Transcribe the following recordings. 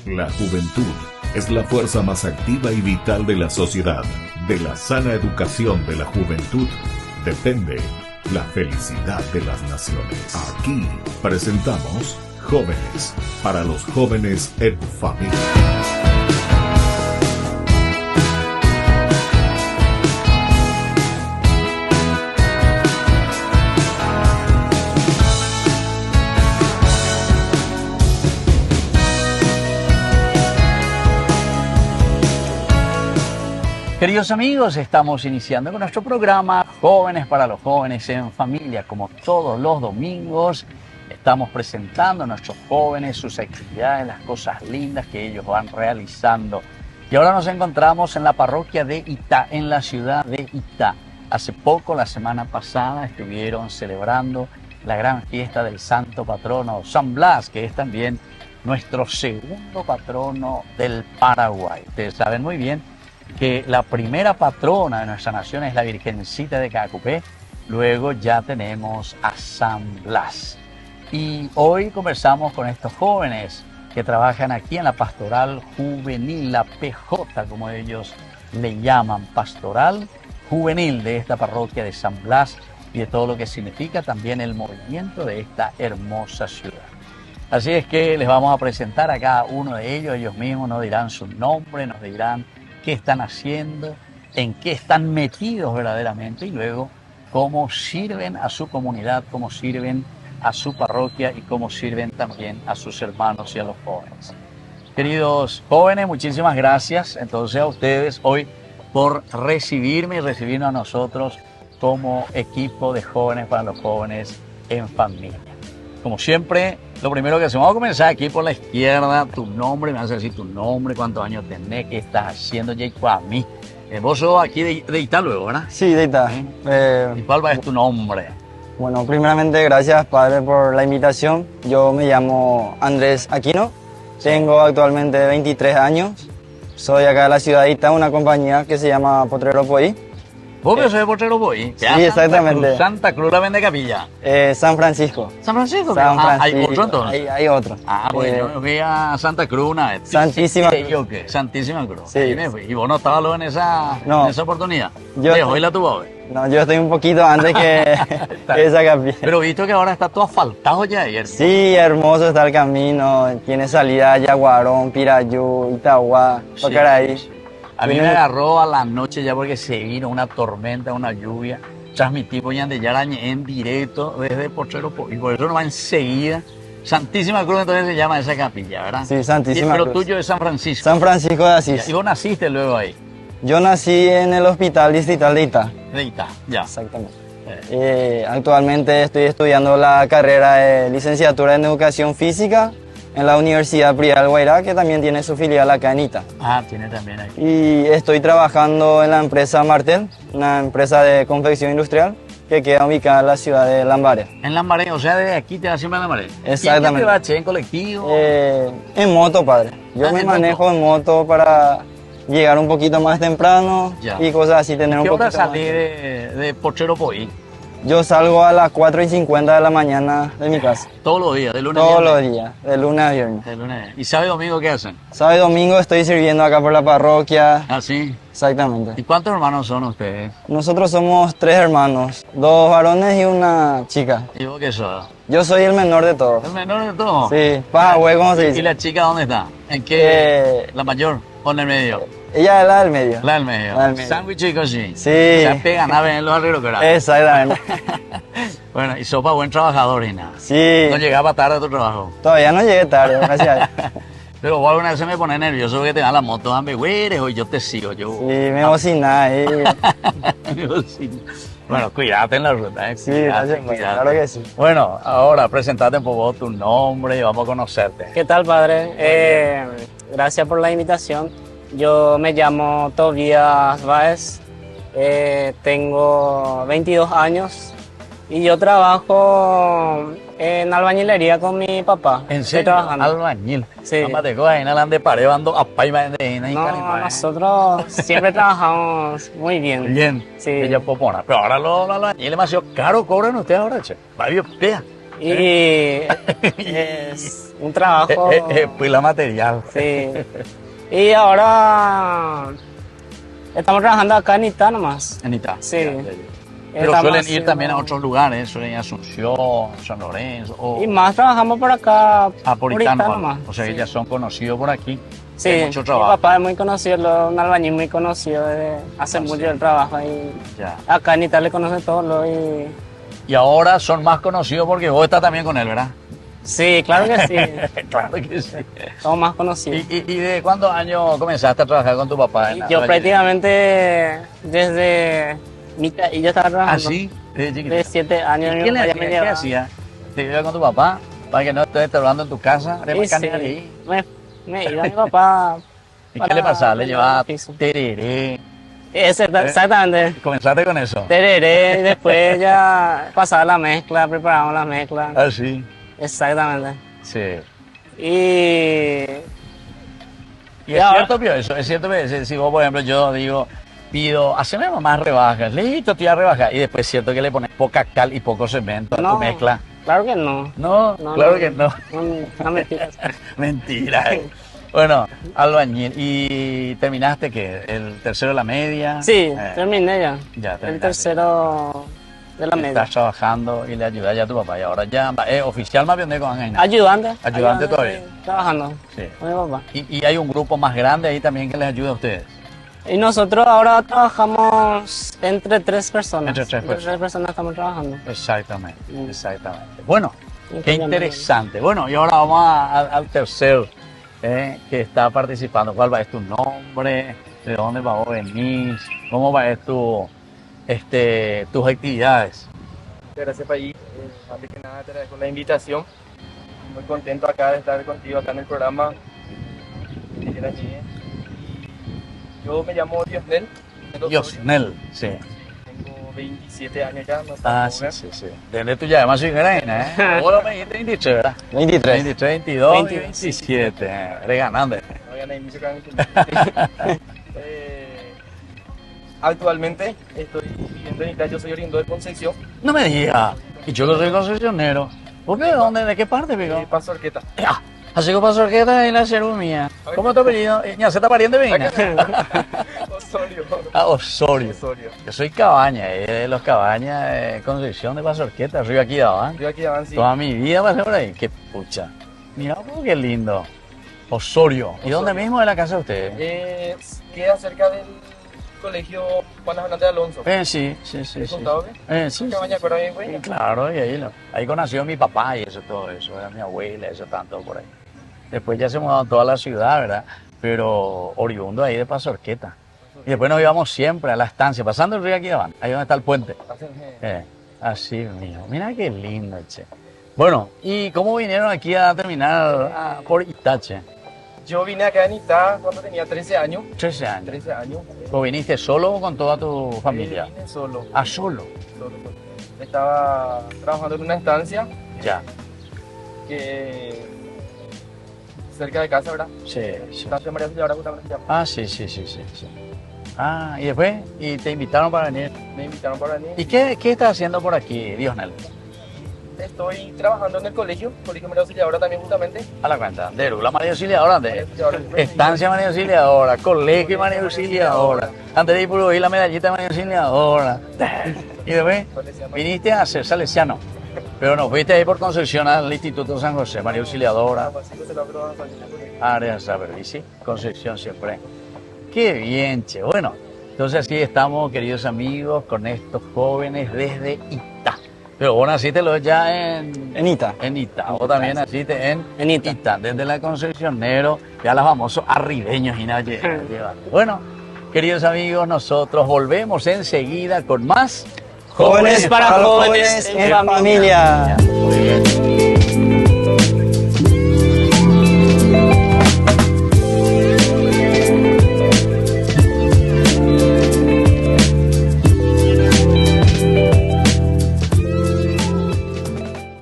La juventud es la fuerza más activa y vital de la sociedad. De la sana educación de la juventud depende la felicidad de las naciones. Aquí presentamos Jóvenes, para los jóvenes en familia. Queridos amigos, estamos iniciando con nuestro programa Jóvenes para los jóvenes en familia. Como todos los domingos, estamos presentando a nuestros jóvenes sus actividades, las cosas lindas que ellos van realizando. Y ahora nos encontramos en la parroquia de Itá, en la ciudad de Itá. Hace poco, la semana pasada, estuvieron celebrando la gran fiesta del santo patrono San Blas, que es también nuestro segundo patrono del Paraguay. Ustedes saben muy bien que la primera patrona de nuestra nación es la Virgencita de Cacupé. Luego ya tenemos a San Blas. Y hoy conversamos con estos jóvenes que trabajan aquí en la pastoral juvenil, la PJ, como ellos le llaman, pastoral juvenil de esta parroquia de San Blas y de todo lo que significa también el movimiento de esta hermosa ciudad. Así es que les vamos a presentar a cada uno de ellos. Ellos mismos nos dirán su nombre, nos dirán qué están haciendo, en qué están metidos verdaderamente y luego cómo sirven a su comunidad, cómo sirven a su parroquia y cómo sirven también a sus hermanos y a los jóvenes. Queridos jóvenes, muchísimas gracias entonces a ustedes hoy por recibirme y recibirnos a nosotros como equipo de Jóvenes para los jóvenes en familia. Como siempre, lo primero que hacemos, vamos a comenzar aquí por la izquierda. Tu nombre, me vas a decir tu nombre, cuántos años tenés, qué estás haciendo, Jacob, a mí. Vos sos aquí de Itá luego, ¿verdad? Sí, de Itá. ¿Y cuál es tu nombre? Bueno, primeramente gracias, padre, por la invitación. Yo me llamo Andrés Aquino, tengo actualmente 23 años. Soy acá de la ciudad de Itá, una compañía que se llama Potrero Poí. ¿Vos que sos de Potrero Poí? Sí, exactamente. Santa Cruz la vende capilla. San Francisco. ¿San Francisco? San Francisco. ¿Hay otro entonces? Hay otro. Bueno, yo fui a Santa Cruz una vez. Santísima Cruz. ¿Yo qué? Santísima Cruz. Sí. Ahí me fui. ¿Y vos no estabas luego en esa oportunidad? Hoy la tuvo hoy. No, yo estoy un poquito antes que esa capilla. Pero visto que ahora está todo asfaltado ya. Sí, hermoso está el camino. Tiene salida a Yaguarón, Pirayú, Itagua, Pacaraí. Sí. A mí me agarró a la noche ya porque se vino una tormenta, una lluvia. Transmitimos ya de Yarañe en directo desde Potrero Poí. Y por eso nos va enseguida. Santísima Cruz entonces se llama esa capilla, ¿verdad? Sí, Santísima Cruz. Pero tuyo es San Francisco. San Francisco de Asís. ¿Y vos naciste luego ahí? Yo nací en el hospital distrital de Itá. De Itá, ya. Exactamente. Actualmente estoy estudiando la carrera de licenciatura en Educación Física en la Universidad Privada del Guairá, que también tiene su filial acá en Itá. Tiene también aquí. Y estoy trabajando en la empresa Martel, una empresa de confección industrial que queda ubicada en la ciudad de Lambaré. En Lambaré, o sea, desde aquí te vas siempre a Lambaré. Exactamente. ¿Y te vas en colectivo? En moto, padre. Yo me manejo en moto para llegar un poquito más temprano y cosas así, tener un poquito más. ¿Qué hora salí de Potrero Poí? Yo salgo a las 4:50 de la mañana de mi casa. ¿Todos los días, de lunes a viernes? Todos los días, de lunes a viernes. De lunes. ¿Y sábado y domingo qué hacen? Sábado y domingo estoy sirviendo acá por la parroquia. ¿Ah, sí? Exactamente. ¿Y cuántos hermanos son ustedes? Nosotros somos 3 hermanos, 2 varones y una chica. ¿Y vos qué sos? Yo soy el menor de todos. ¿El menor de todos? Sí, pajagüey, ¿cómo se dice? ¿Y la chica dónde está? ¿En qué? ¿La mayor o en el medio? Ella es la del medio. La del medio. La del medio. Sándwich y cosí. Sí. Se pegan a ver en los arreglos que era. Exactamente. Bueno, y sopa buen trabajador y nada. Sí. No llegaba tarde a tu trabajo. Todavía no llegué tarde, gracias a Dios. Pero vos alguna vez se me pone nervioso porque te dan la moto, dame güeyes, o yo te sigo. Sí, me bocina ahí. Me bocina. Bueno, cuídate en la ruta, Sí, gracias, claro que sí. Bueno, ahora presentate un poco tu nombre y vamos a conocerte. ¿Qué tal, padre? Gracias por la invitación. Yo me llamo Tobías Báez, tengo 22 años y yo trabajo en albañilería con mi papá. ¿En serio? Albañil. Sí. No, nosotros siempre trabajamos muy bien. Bien. Sí. Ella popona. Pero ahora los albañiles demasiado caro cobran ustedes ahora, che. Y es un trabajo. Pues la material. Sí. Y ahora estamos trabajando acá en Itá nomás. En Itá. Sí. Ya. Pero Estamos suelen ir haciendo- también a otros lugares, suelen ir a Asunción, San Lorenzo, o Y más trabajamos por acá. a por por Itá Itá nomás. nomás. O sea que Sí. ya son conocidos por aquí. Sí, Hay mucho mi trabajo. papá es muy conocido, un albañil muy conocido, hace mucho el trabajo y Ya. acá en Italia le conocen todos los y Y ahora son más conocidos porque vos estás también con él, ¿verdad? sí, claro que sí, Claro que sí. somos más conocidos. ¿Y de cuántos años comenzaste a trabajar con tu papá? Y yo prácticamente desde y yo estaba trabajando ¿Ah, sí? Desde chiquito. de 7 años. ¿Y mi qué le papá ya hacía? me ¿Qué llevaba. hacía? ¿Te iba con tu papá para que no estés estorbando en tu casa? ¿Eres Y mecánica sí, ahí? me iba mi papá. ¿Y qué le pasaba? Le llevaba piso. tereré. Exactamente. ¿Comenzaste con eso? Tereré, y después ya pasaba la mezcla, preparábamos la mezcla. Ah, sí. Exactamente. Sí. Y Y es ahora- cierto, Pío, eso. Es cierto que si vos, por ejemplo, yo digo, pido, haceme más rebajas. Listo, te voy a rebajar. Y después es cierto que le pones poca cal y poco cemento a tu mezcla. claro que no. No, No, claro no, que no. No mentiras. Mentira. Bueno, albañil. ¿Y terminaste qué? ¿El tercero de la media? Sí, Eh, terminé ya. Ya, El terminaste. tercero de la media. Estás trabajando y le ayudas ya a tu papá. Y ahora ya oficial más bien de con Ayudante. Ayudante todavía. Trabajando Sí. con mi papá. Y hay un grupo más grande ahí también que les ayuda a ustedes. Y nosotros ahora trabajamos entre 3 personas. Entre tres personas. 3 personas estamos trabajando. Exactamente, Mm. exactamente. Bueno, qué Incluyendo- interesante. Bueno, y ahora vamos al tercero que está participando. ¿Cuál va a ser tu nombre? ¿De dónde va a venir? ¿Cómo va a ser tus actividades? Muchas gracias, País. Antes que nada, te agradezco la invitación. Muy contento acá de estar contigo acá en el programa. Yo me llamo Diosnel. Diosnel, sí. Tengo 27 años ya. No Ah, tan sí, joven. sí, sí. Desde tú ya además soy reina, ¿eh? Vos me dijiste 23, ¿verdad? 23. 23, 22 y 22. 27. Eres ganante. No voy a nadie inicio acá en el Actualmente estoy viviendo en Italia. Yo soy oriundo de Concepción, No me digas. Y yo que soy concesionero. ¿Vos de dónde? ¿De qué parte, pico? Paso Arqueta. Ah, así que pasó Orqueta y la cerumía. ¿Cómo te apellido? ¿Ya se te pariente bien? Osorio. Ah, Osorio. Osorio. Yo soy Cabaña, de los Cabañas, Concepción de Paso Orqueta, arriba aquí de Abán. Yo aquí avanzo. Toda mi vida pasé por ahí. Qué pucha. Mira, qué lindo. Osorio. ¿Y dónde mismo es la casa de ustedes? Queda cerca del colegio Juan Fernández de Alonso. Sí, sí, sí. ¿Te he sí. contado qué? Sí, sí. Cabaña, ¿acuerdas bien, güey? Sí, claro, y ahí conoció mi papá y eso, todo eso, era mi abuela, eso, tanto por ahí. Después ya se mudó a toda la ciudad, ¿verdad? Pero oriundo ahí de Paso Orqueta. Y después nos íbamos siempre a la estancia, pasando el río aquí de Abán, ahí donde está el puente. Así mismo. Mira qué lindo, che. Bueno, ¿y cómo vinieron aquí a terminar por Itache? Yo vine acá en Itá cuando tenía 13 años. 13 años. 13 años. ¿O viniste solo o con toda tu familia? Vine solo. Ah, solo. solo. Estaba trabajando en una estancia Ya. que cerca de casa, ¿verdad? Sí, sí. Estancia María Auxiliadora justamente se llama. Ah, sí, sí, sí, sí, sí. Ah, y después, y te invitaron para venir. Me invitaron para venir. ¿Y qué estás haciendo por aquí, Diosnel? Estoy trabajando en el colegio María Auxiliadora también justamente. A la cuenta, de la María Auxiliadora, María de Auxiliadora. Estancia María Auxiliadora, Colegio María Auxiliadora, antes de ir por ahí la medallita María Auxiliadora. Y después viniste a ser salesiano, pero no fuiste ahí por Concepción al Instituto San José, María Auxiliadora, área saber, y sí, Concepción siempre. Qué bien, che. Bueno, entonces así estamos, queridos amigos, con estos jóvenes desde Itá. Pero vos naciste ya En Ita. en Itá, vos también naciste En Itá. Itá, desde la Concepcionero, ya los famosos arribeños y nada Bueno, queridos amigos, nosotros volvemos enseguida con más Jóvenes para los jóvenes en familia. Muy bien.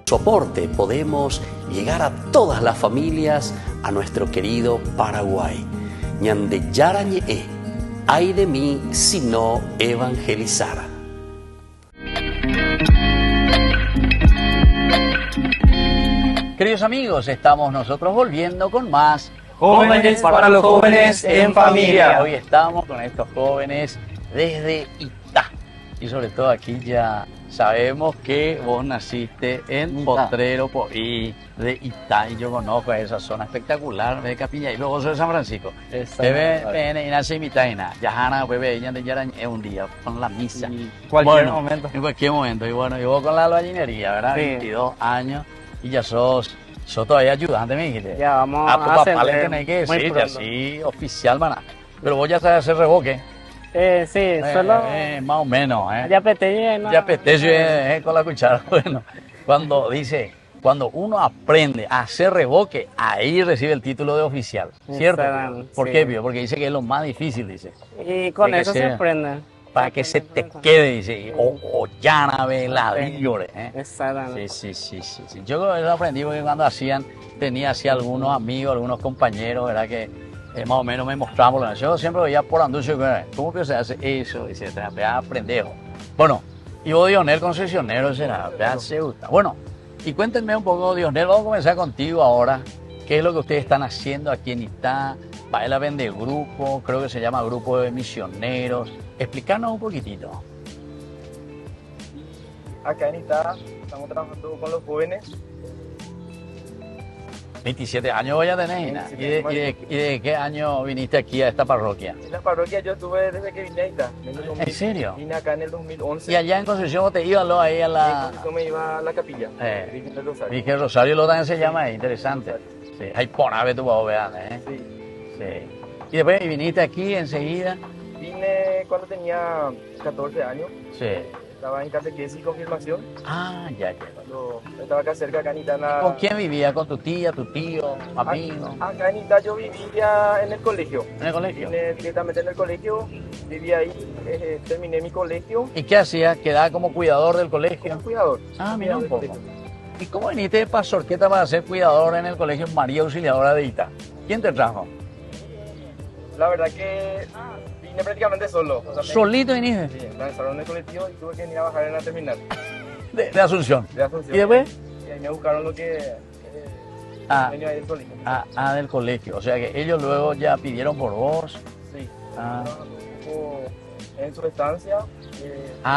Soporte podemos llegar a todas las familias a nuestro querido Paraguay. Ñande yarañe, ay de mí si no evangelizara. Queridos amigos, estamos nosotros volviendo con más Jóvenes para los jóvenes en familia. Hoy estamos con estos jóvenes desde Itá. Y sobre todo aquí ya sabemos que vos naciste en Potrero Poí de Itá. Y yo conozco esa zona espectacular de Capilla. Y luego soy de San Francisco. Bebé, y nace en Mitaina. Yajana, bebé, ya es un día con la misa. Cualquier momento. En cualquier momento. Y bueno, yo con la albañilería, ¿verdad? Sí. 22 años. Y ya sos todavía ayudante, me dijiste. Ya vamos A tu a papá ascender le tenés que muy decir, pronto. así, oficial, maná. Pero vos ya sabes hacer revoque. Sí, solo Más o menos, ya apetece, ¿no? Ya apetece con la cuchara. Bueno, cuando uno aprende a hacer revoque, ahí recibe el título de oficial, ¿cierto? Exactamente, ¿Por sí. qué, Pío? Porque dice que es lo más difícil, dice. Y con Tiene que eso se ser aprende. Para que se te quede, dice, o llana, ladrillo, ¿eh? Exactamente. Sí. Yo lo aprendí porque cuando tenía así algunos amigos, algunos compañeros, ¿verdad? Que más o menos me mostraban. Yo siempre veía por Anducho, ¿cómo que se hace eso? Dice, aprendejo. Bueno, y vos, Dionel, concesionero, será, se gusta. Bueno, y cuéntenme un poco, Dionel, vamos a comenzar contigo ahora. ¿Qué es lo que ustedes están haciendo aquí en Itá? Baela vende grupo, creo que se llama Grupo de Misioneros. Explícanos un poquitito. Acá en Itá estamos trabajando con los jóvenes. 27 años voy a tener, Gina. 27 ¿Y de qué año viniste aquí a esta parroquia? En la parroquia yo estuve desde que vine a Itá. ¿En serio? Vine acá en el 2011. Y allá en Concepción vos te ibas ahí a la... Yo me iba a la capilla. Eh. Virgen del Rosario. Dije Rosario lo también se llama ahí, interesante. Sí, ahí por ave tu vas vean, ¿eh? Sí. Sí. Y después viniste aquí enseguida. Vine cuando tenía 14 años. Sí. Estaba en catequesis y confirmación. Ah, ya. Cuando estaba acá cerca, acá en Itá. ¿Con quién vivía? ¿Con tu tía, tu tío, amigo? Acá en Itá yo vivía en el colegio. ¿En el colegio? Vine directamente en el colegio. Viví ahí, terminé mi colegio. ¿Y qué hacías? ¿Quedaba como cuidador del colegio? Como cuidador. Ah, mira un Cuidador poco. del colegio. ¿Y cómo viniste de Pasorqueta para ser cuidador en el colegio María Auxiliadora de Itá? ¿Quién te trajo? La verdad que vine prácticamente solo. O sea, ¿Solito viniste? Sí, me lanzaron en el colectivo y tuve que venir a bajar en la terminal De Asunción. de Asunción. ¿Y después? Y ahí me buscaron lo que Ah, venía ahí del colegio. del colegio. O sea que ellos luego ya pidieron por vos. Sí. Ah. Un poco en su estancia.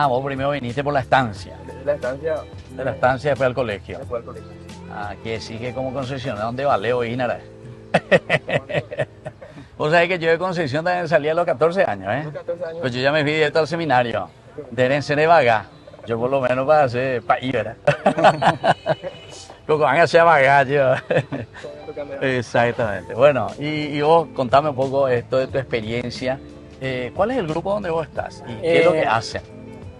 Vos primero viniste por la estancia. De la estancia. De la estancia después al colegio. Me fui al colegio. Que sí que como concesionario, ¿dónde valeo Inara? Vos sabés que yo de Concepción también salí a los 14 años, ¿eh? Tengo 14 años. Pues yo ya me fui directo al seminario. Deben ser de vaga. Yo por lo menos para hacer país, ¿verdad? Como van a ser vaga, yo. Exactamente. Bueno, y vos contame un poco esto de tu experiencia. ¿Cuál es el grupo donde vos estás? ¿Y qué es lo que hacen?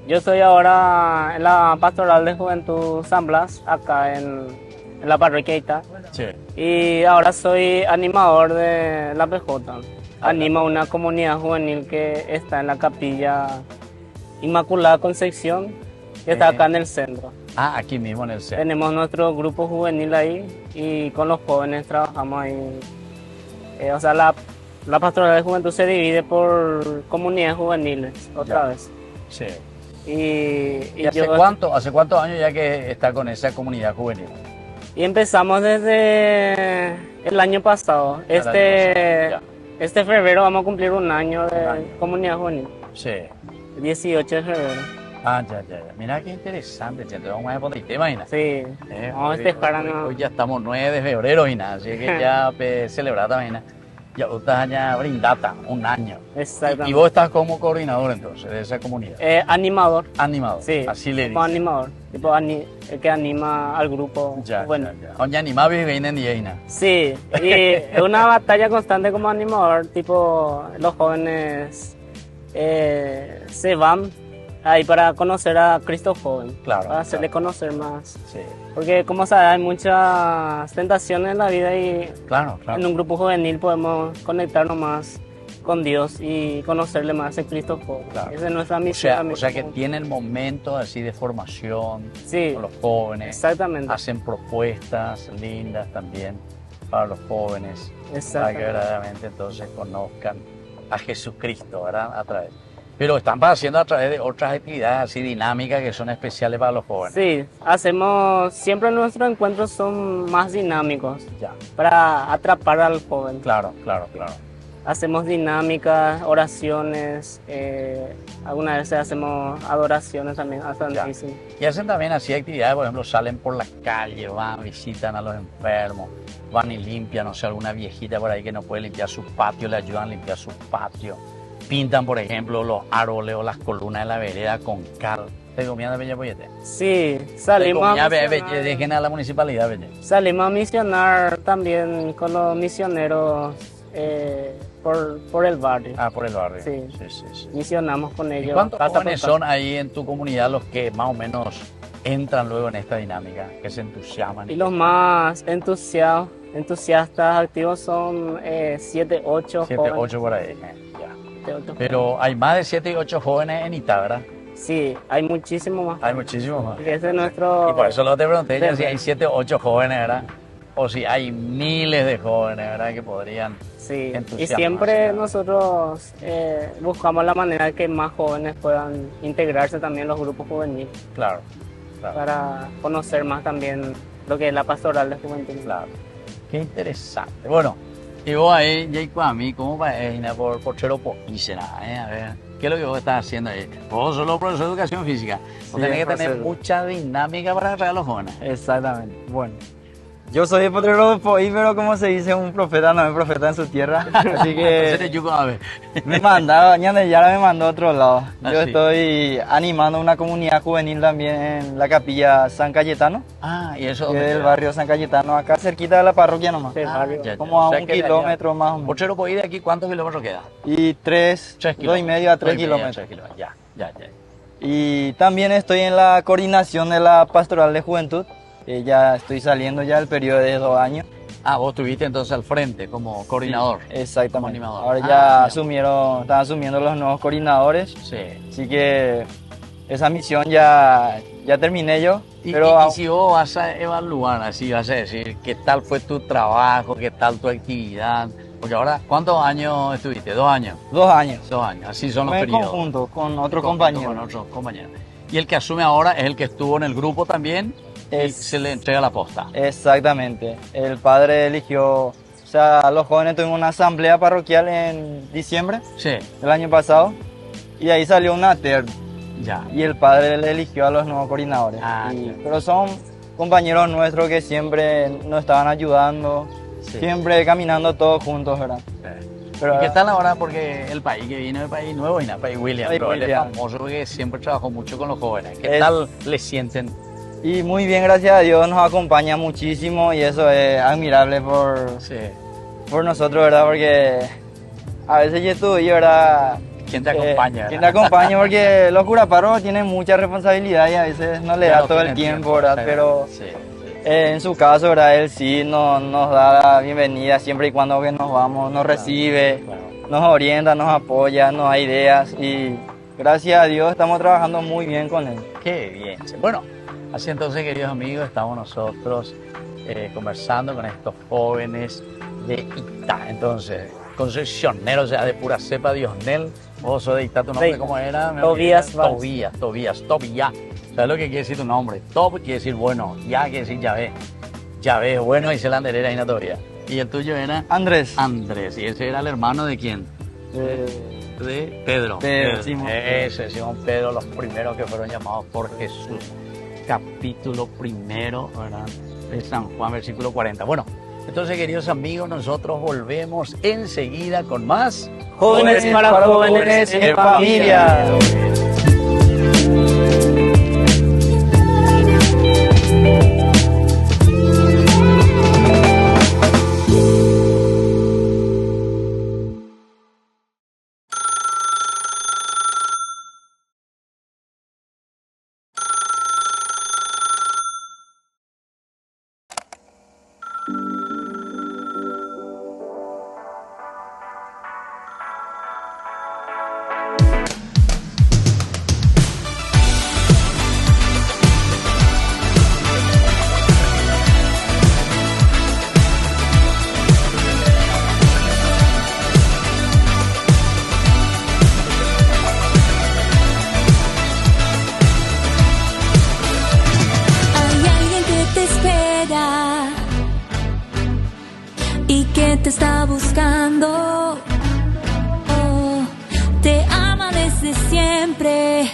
Yo estoy ahora en la Pastoral de Juventud San Blas, acá en la parroquia Itá. Sí. Y ahora soy animador de la PJ. Anima una comunidad juvenil que está en la capilla Inmaculada Concepción, que está acá en el centro. Aquí mismo en el centro. Tenemos nuestro grupo juvenil ahí y con los jóvenes trabajamos ahí. O sea, la pastoral de juventud se divide por comunidades juveniles, otra vez. Sí. Y ¿Y hace cuántos años ya que está con esa comunidad juvenil? Y empezamos desde el año pasado. Este febrero vamos a cumplir un año de comunidad juvenil. Sí. 18 de febrero. Ya. Mira qué interesante, gente. Vamos a poner, ¿te imaginas? Sí. Vamos a festejar. Hoy ya estamos 9 de febrero y nada, así que ya celebrar también. Ya estás ya brindata, un año. Exactamente. Y vos estás como coordinador entonces de esa comunidad. Animador. Animador. Sí. Así le Como dices. animador. Tipo el que anima al grupo. Bueno. Oye, animado y vienen y Sí. Y es una batalla constante como animador. Tipo, los jóvenes se van ahí para conocer a Cristo joven. Claro. Para hacerle conocer más. Sí. Porque como sabes, hay muchas tentaciones en la vida y Claro. en un grupo juvenil podemos conectarnos más con Dios y conocerle más a Cristo joven. Claro. Esa es nuestra misión. O sea que tienen momentos así de formación Sí. con los jóvenes. Exactamente. Hacen propuestas lindas también para los jóvenes. Para que Exactamente. verdaderamente entonces conozcan a Jesucristo, ¿verdad? A través. Pero están haciendo a través de otras actividades así dinámicas que son especiales para los jóvenes. Sí, siempre nuestros encuentros son más dinámicos Ya, para atrapar al joven. claro, claro, claro. Hacemos dinámicas, oraciones, algunas veces hacemos adoraciones también al Santísimo. Y hacen también así actividades, por ejemplo, salen por la calle, van, visitan a los enfermos, van y limpian, no sé, alguna viejita por ahí que no puede limpiar su patio, le ayudan a limpiar su patio. Pintan, por ejemplo, los árboles o las columnas de la vereda con cal. ¿Te comían de Bella Poyete? Sí, salimos a Dejen a la municipalidad, Bella. salimos a misionar también con los misioneros por el barrio. Ah, por el barrio. Sí. Sí. Misionamos con ¿Y ellos. cuántos casa por jóvenes casa. son ahí en tu comunidad los que más o menos entran luego en esta dinámica, que se entusiasman? Y los más entusiastas activos son 7, 8 7, jóvenes. 8 por ahí. Ya. 7, 8 Pero hay más de 7 y 8 jóvenes en Itá, ¿verdad? Sí, hay muchísimo más. Hay muchísimos más. Porque ese es nuestro... Y por eso luego te pregunté ya Sí. si hay 7 o 8 jóvenes, ¿verdad? O si hay miles de jóvenes, ¿verdad? Que podrían... Sí, y entusiasmarse, siempre ¿verdad? nosotros buscamos la manera de que más jóvenes puedan integrarse también en los grupos juveniles Claro, para conocer más también lo que es la pastoral de juventud. claro. Qué interesante. Bueno, y vos ahí, Jacob, a mí, ¿cómo va por Cheropo? A ver, ¿qué es lo que vos estás haciendo ahí? Vos sos profesor de educación física. Vos Sí, tenés que tener profesor. mucha dinámica para atraer a los jóvenes. Exactamente. Bueno, yo soy de Potrero Poí, pero como se dice, un profeta no es profeta en su tierra. Así Entonces, que Jacob, a ver. me mandaba, Ñane Yara me mandó a otro lado. Ah, Yo sí. estoy animando una comunidad juvenil también en la capilla San Cayetano, Ah, ¿y eso que dónde es del queda? barrio San Cayetano, acá cerquita de la parroquia nomás. Del barrio. Ya, ya. Como a O sea un que de allá- kilómetro más o Por menos. Cheropo de aquí, ¿cuántos kilómetros queda? Y 3 2,5 a 3 kilómetros. 3 kilómetros. Ya. Y también estoy en la coordinación de la pastoral de juventud. Ya estoy saliendo ya del periodo de 2 años. Ah, vos estuviste entonces al frente como coordinador. Sí, exactamente. Como animador. Ahora Ah, ya bien. están asumiendo los nuevos coordinadores. Sí. Así que esa misión ya terminé yo. Pero Y si vos vas a evaluar, así vas a decir, ¿qué tal fue tu trabajo? ¿Qué tal tu actividad? Porque ahora, ¿cuántos años estuviste? 2 años. 2 años. 2 años, así son los En periodos. conjunto con otro Conjunto compañero. Con otros compañeros. Y el que asume ahora es el que estuvo en el grupo también y Es- se le entrega la posta. Exactamente. El padre eligió, o sea, los jóvenes tuvimos una asamblea parroquial en diciembre Sí, del año pasado y de ahí salió una terna. ya. Y el padre le eligió a los nuevos coordinadores. Ah, Y- claro. pero son compañeros nuestros que siempre nos estaban ayudando, Sí. siempre caminando todos juntos, ¿verdad? Pero, ¿Y qué tal ahora? Porque el país que vino es el país nuevo, y el país William, País pero él es William. famoso porque siempre trabajó mucho con los jóvenes. ¿Qué Es- tal le sienten? Y muy bien, gracias a Dios, nos acompaña muchísimo y eso es admirable Sí. por nosotros, ¿verdad? Porque a veces yo estuve, ¿verdad? ¿Quién te acompaña? ¿Quién te acompaña? Porque los curaparos tienen mucha responsabilidad y a veces no le Ya da no todo el tienen tiempo, ¿verdad? sí, Pero sí. en su caso, ¿verdad? Él sí nos da la bienvenida siempre y cuando que nos vamos, nos recibe, Claro. nos orienta, nos apoya, nos da ideas y gracias a Dios estamos trabajando muy bien con él. Qué bien. Bueno, así entonces, queridos amigos, estamos nosotros conversando con estos jóvenes de Itá. Entonces, concesionero, o sea, de pura cepa, Diosnel. Vos sos de Itá, ¿tu nombre Sí. cómo era? Tobías Valls. Tobías. ¿Sabes lo que quiere decir tu nombre? Tob quiere decir bueno, ya quiere decir Yahvé. Yahvé es bueno y se la anderera y no todavía. Y el tuyo era Andrés. Andrés. ¿Y ese era el hermano de quién? De Pedro. Simón. Ese, Simón Pedro, los primeros que fueron llamados por Jesús. Capítulo primero, ¿verdad? De San Juan, versículo 40. Bueno, entonces, queridos amigos, nosotros volvemos enseguida con más Jóvenes para jóvenes en familia. siempre.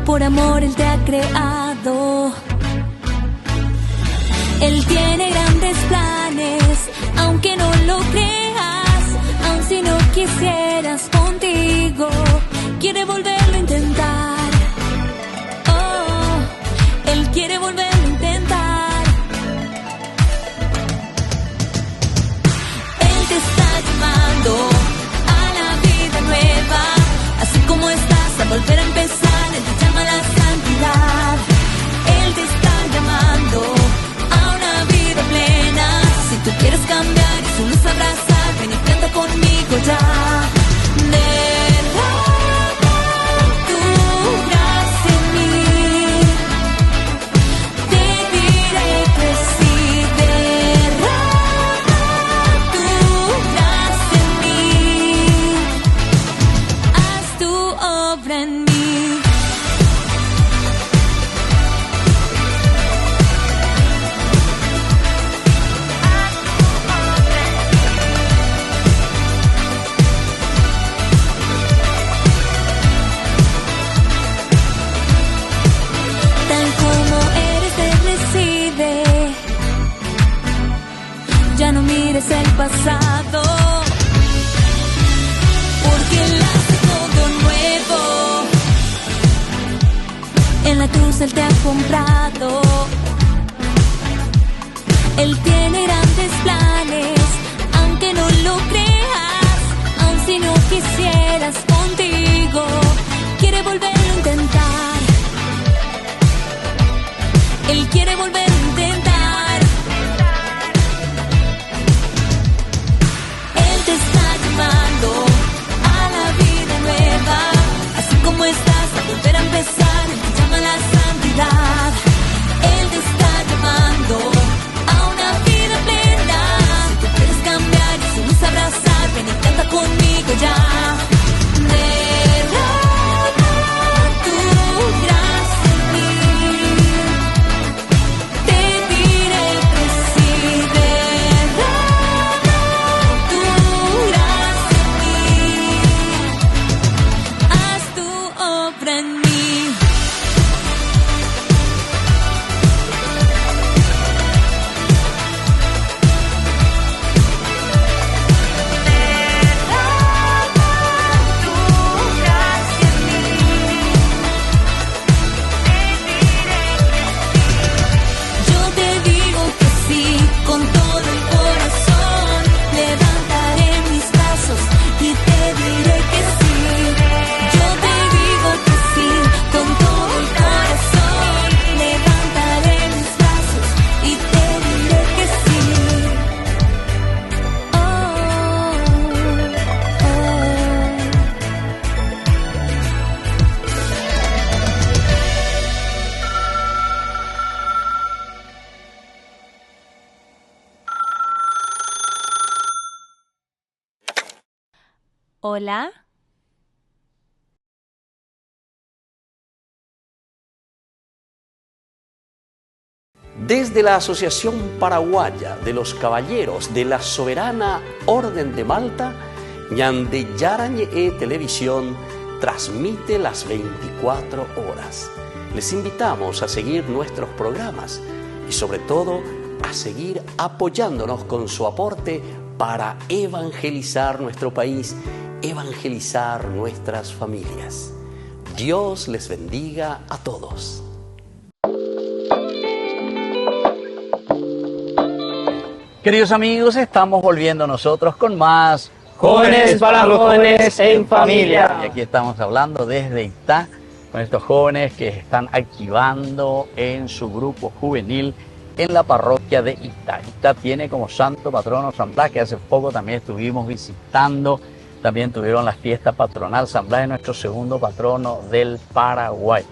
Por amor Él te ha creado. Él tiene grandes planes, aunque no lo creas, aun si no quisieras contigo, quiere volverlo a intentar. Oh, Él quiere volverlo a intentar. Él te está llamando a la vida nueva, así como estás, a volver a empezar. Él te llama a la santidad. Él te está llamando a una vida plena. Si tú quieres cambiar y su luz abrazar, ven y canta conmigo ya. Derrama tu gracia en mí. Te diré que sí. Derrama tu gracia en mí. Haz tu obra en mí. Ya no mires el pasado, porque Él hace todo nuevo. En la cruz Él te ha comprado. Él tiene grandes planes, aunque no lo creas, aun si no quisieras contigo, quiere volverlo a intentar. Él quiere volverlo a intentar. A la vida nueva, así como estás, a volver a empezar. Él te llama a la santidad. Él te está llamando a una vida plena. Si tú quieres cambiar y su luz abrazar, ven y canta conmigo ya. Derrama tu gracia en mí. Te diré que sí. Derrama tu gracia en mí. Haz tu obra en mí. Hola. Desde la Asociación Paraguaya de los Caballeros de la Soberana Orden de Malta, Ñande Yarañe Televisión transmite las 24 horas. Les invitamos a seguir nuestros programas y sobre todo a seguir apoyándonos con su aporte para evangelizar nuestro país, evangelizar nuestras familias. Dios les bendiga a todos. Queridos amigos, estamos volviendo nosotros con más Jóvenes para los jóvenes en familia. Y aquí estamos hablando desde Itá con estos jóvenes que están activando en su grupo juvenil en la parroquia de Itá. Itá tiene como santo patrono San Blas, que hace poco también estuvimos visitando. También tuvieron la fiesta patronal. San Blas es nuestro segundo patrono del Paraguay.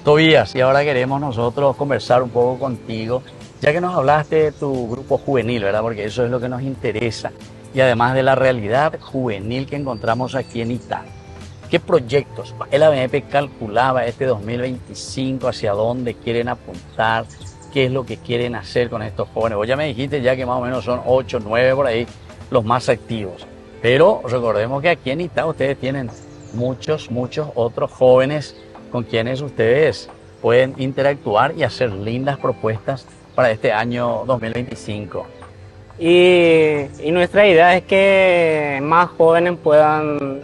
Tobías, y ahora queremos nosotros conversar un poco contigo, ya que nos hablaste de tu grupo juvenil, ¿verdad? Porque eso es lo que nos interesa. Y además de la realidad juvenil que encontramos aquí en Itá. ¿Qué proyectos el ABNP calculaba este 2025? ¿Hacia dónde quieren apuntar? ¿Qué es lo que quieren hacer con estos jóvenes? Vos ya me dijiste ya que más o menos son 8, 9 por ahí los más activos. Pero recordemos que aquí en Itá ustedes tienen muchos otros jóvenes con quienes ustedes pueden interactuar y hacer lindas propuestas para este año 2025. Y nuestra idea es que más jóvenes puedan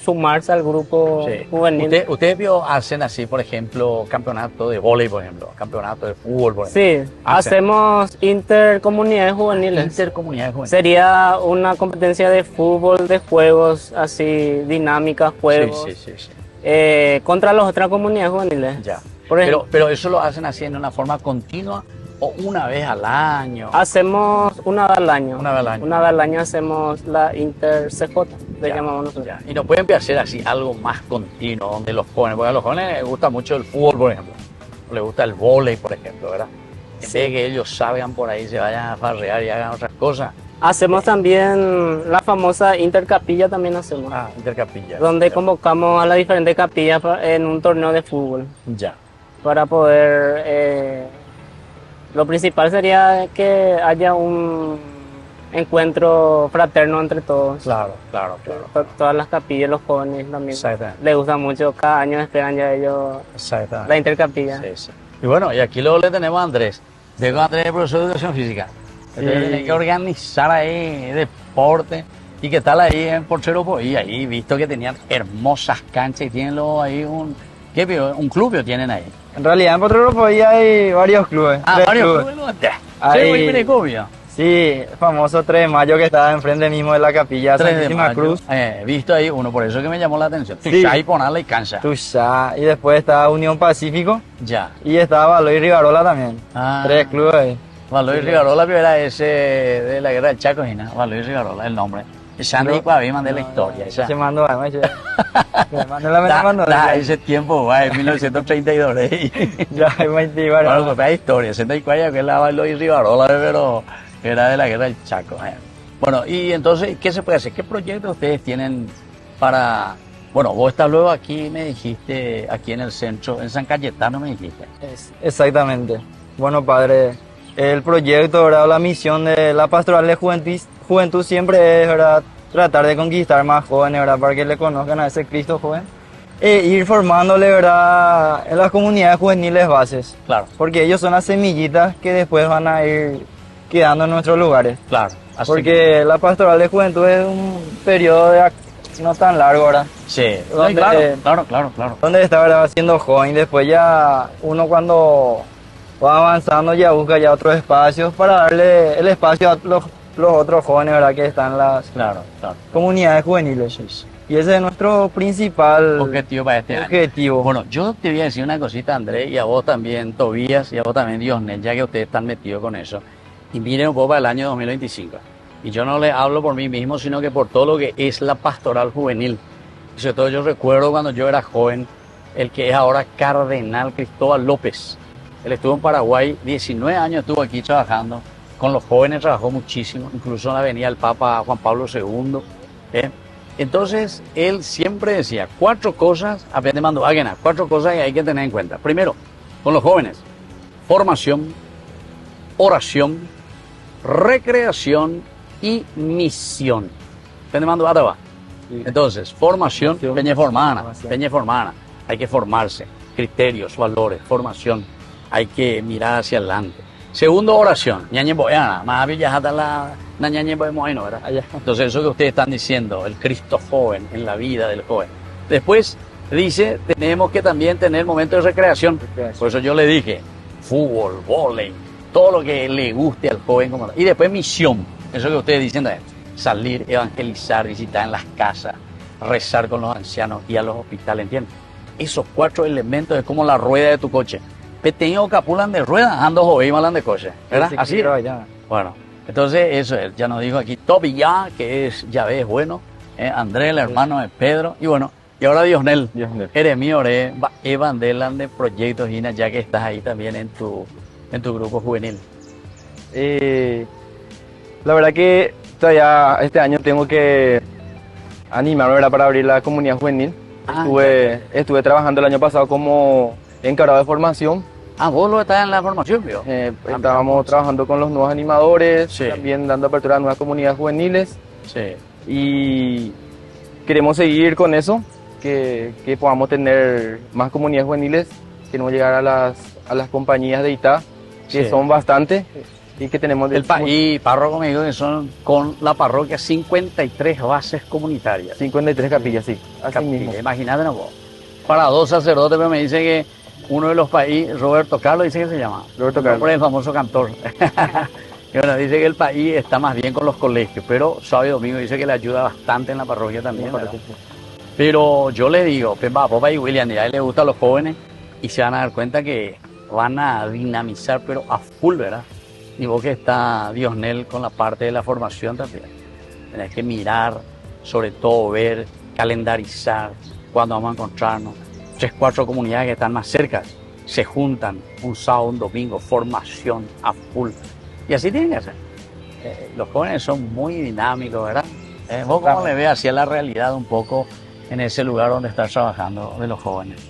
sumarse al grupo Sí. juvenil. Ustedes hacen así, por ejemplo, campeonato de vóley, por ejemplo, campeonato de fútbol, por ejemplo. Sí, hacemos intercomunidades juveniles. Intercomunidades juveniles. Sería una competencia de fútbol, de juegos así, dinámicas, juegos, Sí. contra las otras comunidades juveniles. Ya. Por ejemplo, Pero eso lo hacen así en una forma continua o una vez al año. hacemos una vez al año. Una vez al año. Una vez al año hacemos la Inter CJ, le Ya, llamamos nosotros. ya. Y no pueden hacer así algo más continuo, donde los jóvenes, porque a los jóvenes les gusta mucho el fútbol, por ejemplo, o les gusta el vóley, por ejemplo, ¿verdad? En vez de que ellos salgan por ahí, se vayan a farrear y hagan otras cosas. Hacemos también la famosa Intercapilla, también hacemos. Intercapilla. Donde convocamos a las diferentes capillas en un torneo de fútbol. Ya. Para poder... lo principal sería que haya un encuentro fraterno entre todos. Claro. Todas las capillas, los jóvenes también. Exactamente. Les gusta mucho, cada año esperan ya ellos Exactamente. la Intercapilla. Sí. Y bueno, y aquí luego le tenemos a Andrés. Tengo a Andrés, profesor de educación física. Entonces tiene que organizar ahí deporte. ¿Y qué tal ahí en Porchero? Y ahí visto que tenían hermosas canchas y tienen luego ahí un club tienen ahí. En realidad en Potrero hay varios clubes. tres Varios clubes. clubes. Ahí- Sí, el famoso 3 de mayo que está enfrente mismo de la capilla 3 de Santísima mayo. Cruz. Visto ahí uno, por eso que me llamó la atención. Sí. Ahí ponerle y cancha. Tuxá, y después está Unión Pacífico Ya. y está Baloy Rivarola también. Ah. 3 clubes ahí. Valois Rivarola era ese de la guerra del Chaco, ¿no? Valois Rivarola, el nombre. Sandy Cuaví mandé la historia. Esa. Se mandó, además. Me mandó la mente, mandó. Ese tiempo, guay, 1932. Ya, hay 20 Bueno, pues la historia. Sandy Cuaví, que es la Valois Rivarola, pero era de la guerra del Chaco. Bueno, y entonces, ¿qué se puede hacer? ¿Qué proyectos ustedes tienen para...? Bueno, vos estás luego aquí, me dijiste, aquí en el centro, en San Cayetano me dijiste. Exactamente. Bueno, padre, el proyecto, ¿verdad? La misión de la pastoral de juventud siempre es, ¿verdad?, tratar de conquistar más jóvenes, ¿verdad?, para que le conozcan a ese Cristo joven. E ir formándole, ¿verdad?, en las comunidades juveniles bases. Claro, Porque ellos son las semillitas que después van a ir quedando en nuestros lugares. claro. Así Porque la pastoral de juventud es un periodo no tan largo, ¿verdad? sí, donde- claro. Donde está, ¿verdad?, siendo joven. Después ya uno cuando va avanzando ya busca ya otros espacios para darle el espacio a los otros jóvenes, ¿verdad?, que están en las Claro. comunidades juveniles. Y ese es nuestro principal Objetivo para este año. objetivo. Bueno, yo te voy a decir una cosita, Andrés, y a vos también, Tobías, y a vos también, Diosnel, ya que ustedes están metidos con eso. Y miren un poco para el año 2025. Y yo no le hablo por mí mismo, sino que por todo lo que es la pastoral juvenil. Y sobre todo yo recuerdo cuando yo era joven, el que es ahora Cardenal Cristóbal López. Él estuvo en Paraguay, 19 años estuvo aquí trabajando. Con los jóvenes trabajó muchísimo, incluso en la avenida del Papa Juan Pablo II. Entonces, él siempre decía 4 cosas, aprende mando, 4 cosas que hay que tener en cuenta. Primero, con los jóvenes, formación, oración, recreación y misión. Aprende mando, va. Entonces, formación, peña formana, hay que formarse, criterios, valores, formación, hay que mirar hacia adelante. Segundo, oración. Entonces, eso que ustedes están diciendo, el Cristo joven en la vida del joven. Después, dice, tenemos que también tener momentos de recreación. Por eso yo le dije, fútbol, vóley, todo lo que le guste al joven. Y después, misión. Eso que ustedes dicen, salir, evangelizar, visitar en las casas, rezar con los ancianos y a los hospitales, ¿entiendes? Esos 4 elementos es como la rueda de tu coche. Peteño capulan de ruedas, ando joven, malan de coche, ¿verdad? Así. Bueno, entonces eso es, ya nos dijo aquí Toby ya, que es Yahvé es bueno, Andrés, el hermano de Pedro, y bueno, y ahora Diosnel, eres mío, Evan Delan de Proyectos Gina, ya que estás ahí también en tu grupo juvenil. La verdad que todavía este año tengo que animarme, ¿verdad?, para abrir la comunidad juvenil. Estuve trabajando el año pasado como encargado de formación. Vos lo estás en la formación, ¿vio? Estábamos trabajando con los nuevos animadores, Sí. también dando apertura a nuevas comunidades juveniles Sí. y queremos seguir con eso, que podamos tener más comunidades juveniles, queremos llegar a las compañías de ITA, que Sí. son bastantes y que tenemos... El país, párroco me dijo que son con la parroquia 53 bases comunitarias. 53 capillas, sí. Así mismo. Capilla, imagínate no vos. Para 2 sacerdotes, pero me dice que uno de los países, Roberto Carlos dice que se llama. Roberto No Carlos. por el famoso cantor. Y bueno, dice que el país está más bien con los colegios, pero sábado y domingo dice que le ayuda bastante en la parroquia también. ¿verdad? Pero yo le digo, Papá y William, ya le gusta a los jóvenes y se van a dar cuenta que van a dinamizar, pero a full, ¿verdad? Y vos que está Diosnel con la parte de la formación también. Tenés que mirar, sobre todo ver, calendarizar cuándo vamos a encontrarnos. 3, 4 comunidades que están más cerca se juntan un sábado, un domingo, formación a full. Y así tienen que ser. Los jóvenes son muy dinámicos, ¿verdad? ¿Vos cómo le ves hacia la realidad un poco en ese lugar donde estás trabajando de los jóvenes?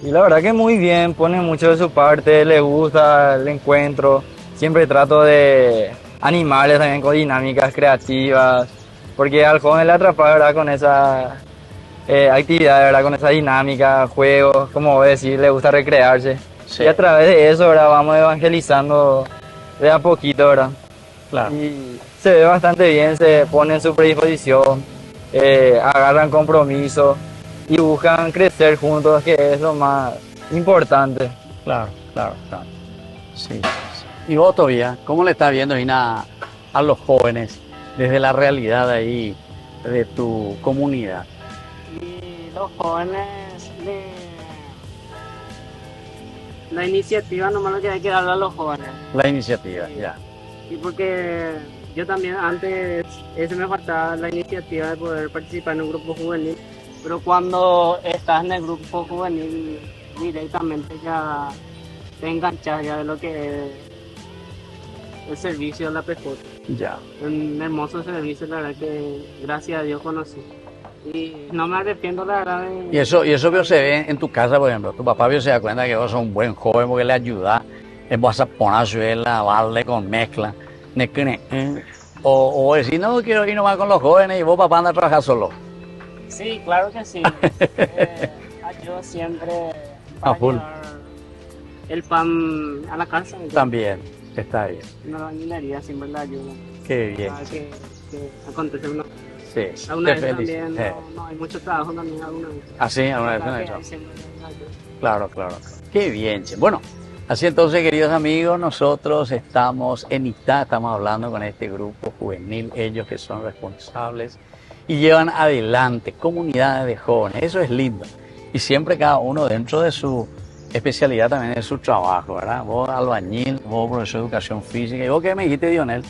Y la verdad que muy bien, pone mucho de su parte, le gusta el encuentro. Siempre trato de animarles también con dinámicas creativas, porque al joven le atrapa, ¿verdad? Con esa actividad, ¿verdad? Con esa dinámica, juegos, como vos decís, le gusta recrearse. Sí. Y a través de eso, ¿verdad? Vamos evangelizando de a poquito, ¿verdad? Claro. Y se ve bastante bien, se ponen en su predisposición, agarran compromiso y buscan crecer juntos, que es lo más importante. Claro. Sí. Y vos todavía, ¿cómo le estás viendo, Gina, a los jóvenes desde la realidad ahí de tu comunidad? Y los jóvenes, la iniciativa nomás lo que hay que darle a los jóvenes. La iniciativa, ya. Y porque yo también antes, eso me faltaba la iniciativa de poder participar en un grupo juvenil, pero cuando estás en el grupo juvenil directamente ya te enganchas ya de lo que es el servicio de la PJ. Ya. Un hermoso servicio, la verdad que gracias a Dios conocí. Y no me arrepiento, la verdad. Y eso vio se ve en tu casa, por ejemplo. Tu papá vio se da cuenta que vos sos un buen joven porque le ayudas. Vas a poner a su lavarle con mezcla. O decir, no quiero ir nomás con los jóvenes y vos, papá, anda a trabajar solo. Sí, claro que sí. Ayudo siempre A a full. llevar el pan a la casa. También, está bien. Una bañilería siempre la ayudo. Qué bien. Cada que acontece una. Sí, Alguna te vez felicito. también no hay mucho trabajo también alguna vez. Así, alguna vez Cada no he que hecho. hay siempre la ayudo. Claro. Qué bien, che. Bueno, así entonces, queridos amigos, nosotros estamos en ITA, estamos hablando con este grupo juvenil, ellos que son responsables y llevan adelante comunidades de jóvenes. Eso es lindo. Y siempre cada uno dentro de su especialidad también de su trabajo, ¿verdad? Vos albañil, vos profesor de educación física, y vos que me dijiste, Dionel,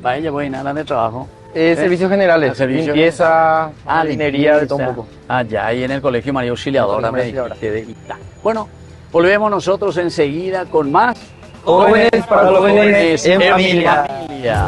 vaya, voy a ir de trabajo. Servicios generales, Servicios limpieza, jardinería, de todo un limpieza. poco. Allá, ahí en el Colegio María Auxiliadora, En me el Colegio dijiste de Itá. Bueno, volvemos nosotros enseguida con más Jóvenes para los jóvenes en familia. familia.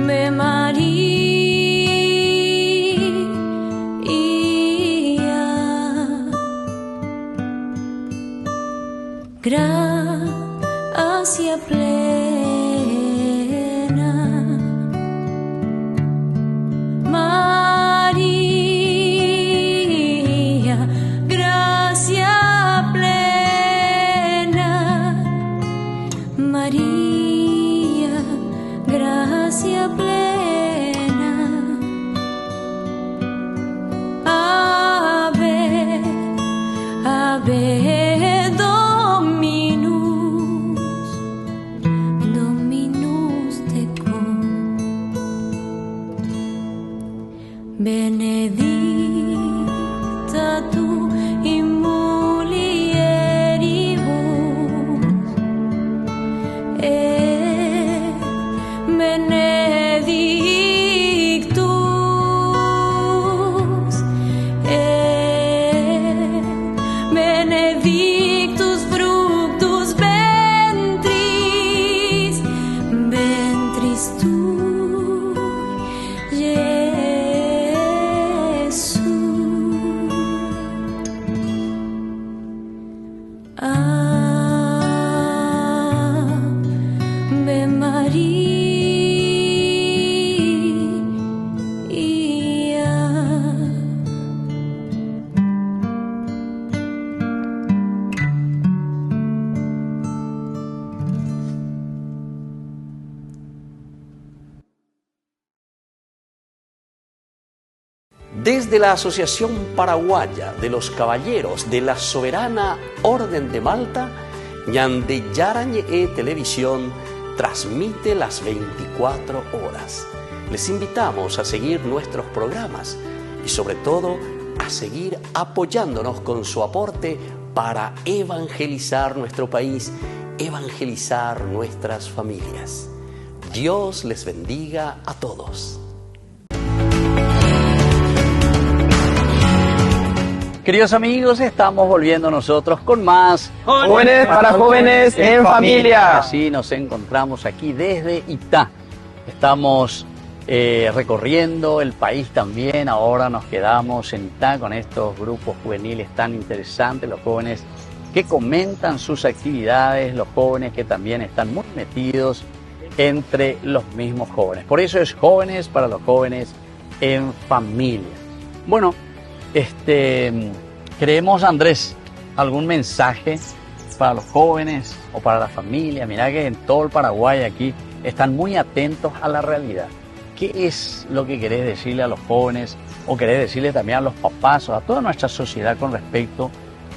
Ave María, gracia plena, María, gracia plena, María, gracia plena, Ave, Ave Dominus, Dominus tecum, benedicta tu in mulieribus, et benedictus, benedictus fructus ventris Ave María. Desde la Asociación Paraguaya de los Caballeros de la Soberana Orden de Malta, Ñande Yarañe Televisión transmite las 24 horas. Les invitamos a seguir nuestros programas y sobre todo a seguir apoyándonos con su aporte para evangelizar nuestro país, evangelizar nuestras familias. Dios les bendiga a todos. Queridos amigos, estamos volviendo nosotros con más Jóvenes para jóvenes en familia. Así nos encontramos aquí desde Itá. Estamos recorriendo el país también. Ahora nos quedamos en Itá con estos grupos juveniles tan interesantes, los jóvenes que comentan sus actividades, los jóvenes que también están muy metidos entre los mismos jóvenes. Por eso es Jóvenes para los jóvenes en familia. Bueno, creemos, Andrés, algún mensaje para los jóvenes o para la familia. Mirá que en todo el Paraguay aquí están muy atentos a la realidad. ¿Qué es lo que querés decirle a los jóvenes o querés decirle también a los papás o a toda nuestra sociedad con respecto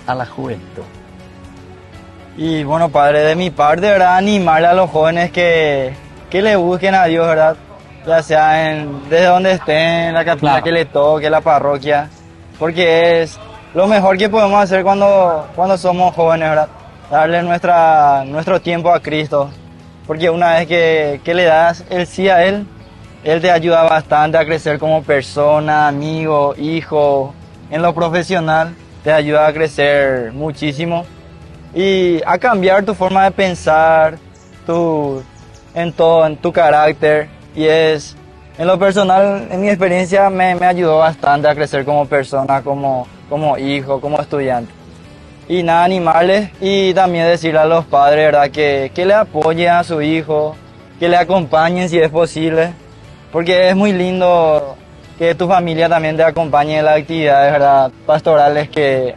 a la juventud? Y bueno, padre, de mi parte, ¿verdad? Animarle a los jóvenes que le busquen a Dios, ¿verdad? Ya sea desde donde estén, en la capilla, claro, que le toque, la parroquia, porque es lo mejor que podemos hacer cuando somos jóvenes, ¿verdad? Darle nuestro tiempo a Cristo, porque una vez que le das el sí a Él te ayuda bastante a crecer como persona, amigo, hijo, en lo profesional, te ayuda a crecer muchísimo y a cambiar tu forma de pensar, en tu carácter, y en lo personal, en mi experiencia, me ayudó bastante a crecer como persona, como hijo, como estudiante. Y nada, animarles y también decirle a los padres, ¿verdad? Que le apoyen a su hijo, que le acompañen si es posible, porque es muy lindo que tu familia también te acompañe en las actividades, ¿verdad?, pastorales que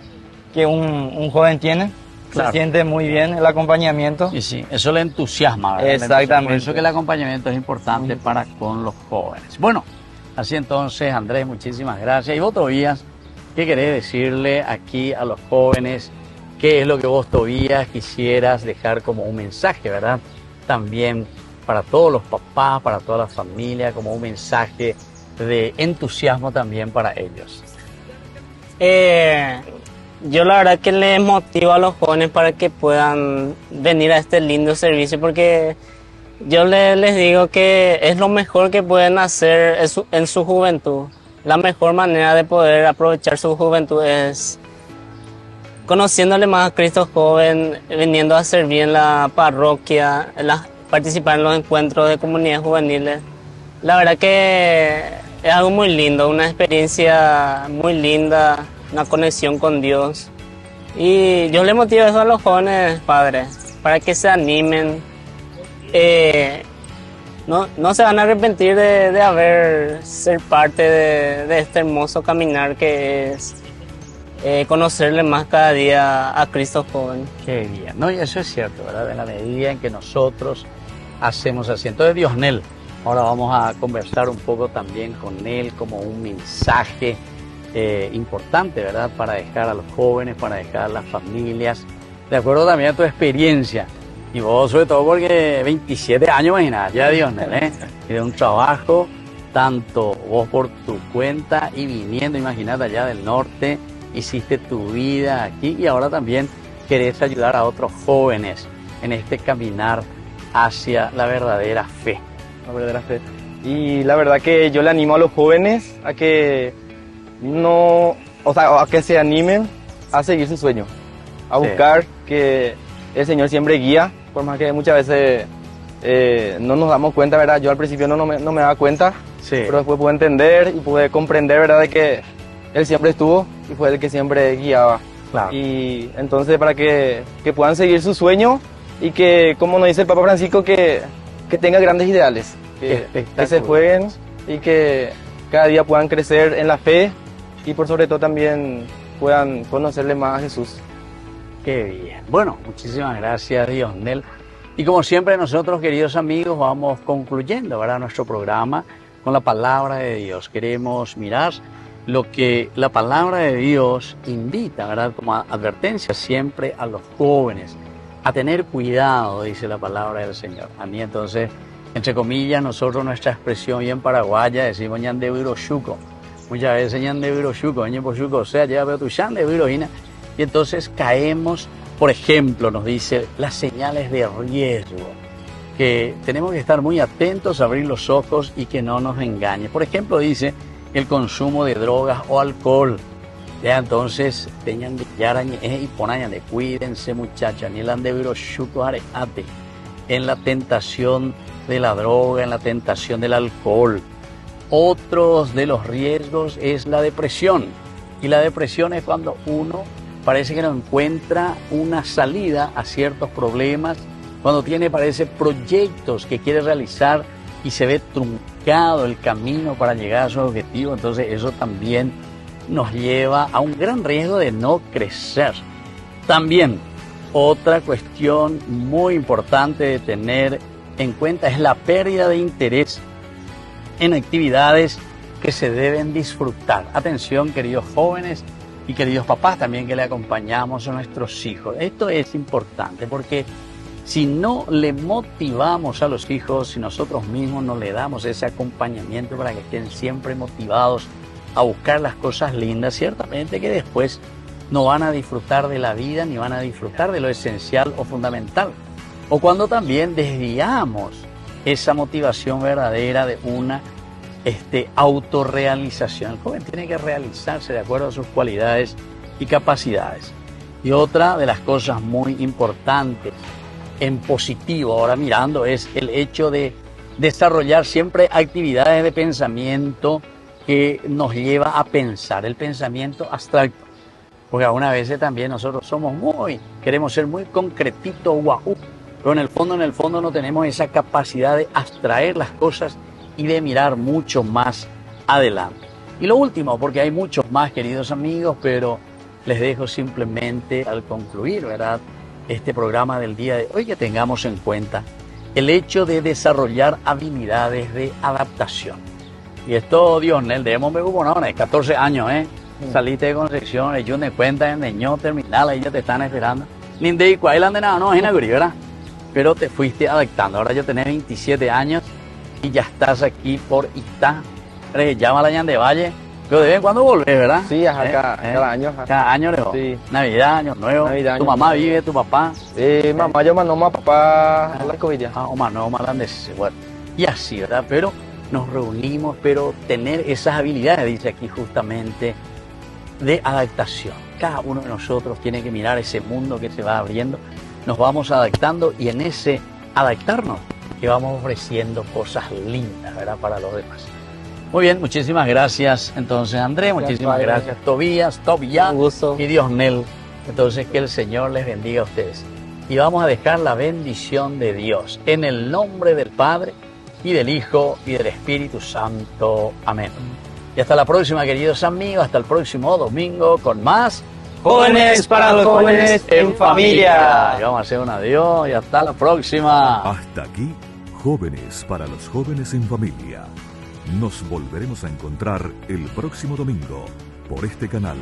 un joven tiene. Claro. Se siente muy bien el acompañamiento. Y sí, eso le entusiasma, ¿verdad? Exactamente. Por eso que el acompañamiento es importante para con los jóvenes. Bueno, así entonces, Andrés, muchísimas gracias. Y vos, Tobías, ¿qué querés decirle aquí a los jóvenes? ¿Qué es lo que vos, Tobías, quisieras dejar como un mensaje, verdad? También para todos los papás, para toda la familia, como un mensaje de entusiasmo también para ellos. Yo la verdad que les motivo a los jóvenes para que puedan venir a este lindo servicio, porque yo les digo que es lo mejor que pueden hacer en su juventud. La mejor manera de poder aprovechar su juventud es conociéndole más a Cristo joven, viniendo a servir en la parroquia, participar en los encuentros de comunidades juveniles. La verdad que es algo muy lindo, una experiencia muy linda, una conexión con Dios. Y yo le motivo eso a los jóvenes padres, para que se animen. No se van a arrepentir de ser parte de este hermoso caminar que es conocerle más cada día a Cristo joven. Qué bien, no, y eso es cierto, ¿verdad? En la medida en que nosotros hacemos así. Entonces, Diosnel, ahora vamos a conversar un poco también con él como un mensaje importante, ¿verdad? Para dejar a los jóvenes, para dejar a las familias, de acuerdo también a tu experiencia. Y vos, sobre todo, porque 27 años, imagínate, ya Diosnel, ¿eh? Y de un trabajo, tanto vos por tu cuenta y viniendo, imagínate, allá del norte, hiciste tu vida aquí y ahora también querés ayudar a otros jóvenes en este caminar hacia la verdadera fe. La verdadera fe. Y la verdad que yo le animo a los jóvenes a que a que se animen a seguir su sueño, a buscar que el Señor siempre guía, por más que muchas veces no nos damos cuenta, ¿verdad? Yo al principio no me daba cuenta, pero después pude entender y pude comprender, ¿verdad?, de que Él siempre estuvo y fue el que siempre guiaba. Claro. Y entonces para que puedan seguir su sueño y que, como nos dice el Papa Francisco, que tengan grandes ideales, que se jueguen y que cada día puedan crecer en la fe y por sobre todo también puedan conocerle más a Jesús. Qué bien. Bueno, muchísimas gracias, Diosnel. Y como siempre nosotros, queridos amigos, vamos concluyendo, ¿verdad?, nuestro programa con la palabra de Dios. Queremos mirar lo que la palabra de Dios invita, ¿verdad?, como advertencia siempre a los jóvenes, a tener cuidado, dice la palabra del Señor. A mí entonces, entre comillas, nosotros nuestra expresión bien paraguaya decimos ñande virochuco. Muchas veces ñande virochuco, ñande virochuco, o sea, ya veo tu ñande virojina. Y entonces caemos, por ejemplo, nos dice las señales de riesgo, que tenemos que estar muy atentos, abrir los ojos y que no nos engañe. Por ejemplo, dice el consumo de drogas o alcohol. Ya entonces, tengan de yarañe y ponañan de cuídense, muchachas, ni la de virochuco areate, en la tentación de la droga, en la tentación del alcohol. Otros de los riesgos es la depresión. Y la depresión es cuando uno parece que no encuentra una salida a ciertos problemas, cuando parece proyectos que quiere realizar y se ve truncado el camino para llegar a su objetivo. Entonces eso también nos lleva a un gran riesgo de no crecer. También otra cuestión muy importante de tener en cuenta es la pérdida de interés en actividades que se deben disfrutar. Atención, queridos jóvenes y queridos papás también que le acompañamos a nuestros hijos. Esto es importante porque si no le motivamos a los hijos, si nosotros mismos no le damos ese acompañamiento para que estén siempre motivados a buscar las cosas lindas, ciertamente que después no van a disfrutar de la vida ni van a disfrutar de lo esencial o fundamental. O cuando también desviamos esa motivación verdadera de una autorrealización. El joven tiene que realizarse de acuerdo a sus cualidades y capacidades. Y otra de las cosas muy importantes en positivo, ahora mirando, es el hecho de desarrollar siempre actividades de pensamiento que nos lleva a pensar, el pensamiento abstracto. Porque algunas veces también nosotros queremos ser muy concretito, guau, pero en el fondo no tenemos esa capacidad de abstraer las cosas y de mirar mucho más adelante. Y lo último, porque hay muchos más, queridos amigos, pero les dejo simplemente al concluir, ¿verdad?, este programa del día de hoy, que tengamos en cuenta el hecho de desarrollar habilidades de adaptación. Y esto, Diosnel, debemos ver como 14 años, saliste de Concepción, ellos me cuentan en el terminal, ahí ya te están esperando. Linde y Cuailan de nada, no, es ¿verdad? Pero te fuiste adaptando. Ahora ya tenés 27 años y ya estás aquí por Itá. Llama la de Valle. Pero de vez en cuando volvés, ¿verdad? Sí, cada año. Cada año, sí. Navidad, Año Nuevo. Navidad, ¿Tu mamá vive, tu papá? Mamá, yo mandó a papá a la escobilla. O no, bueno. Y así, ¿verdad? Pero nos reunimos, pero tener esas habilidades, dice aquí justamente, de adaptación. Cada uno de nosotros tiene que mirar ese mundo que se va abriendo. Nos vamos adaptando y en ese adaptarnos que vamos ofreciendo cosas lindas, ¿verdad?, para los demás. Muy bien, muchísimas gracias entonces, Andrés, muchísimas gracias Tobías, un gusto. Y Diosnel. Entonces que el Señor les bendiga a ustedes. Y vamos a dejar la bendición de Dios en el nombre del Padre y del Hijo y del Espíritu Santo. Amén. Y hasta la próxima, queridos amigos, hasta el próximo domingo con más Jóvenes para los Jóvenes en Familia. Y vamos a hacer un adiós y hasta la próxima. Hasta aquí, Jóvenes para los Jóvenes en Familia. Nos volveremos a encontrar el próximo domingo por este canal.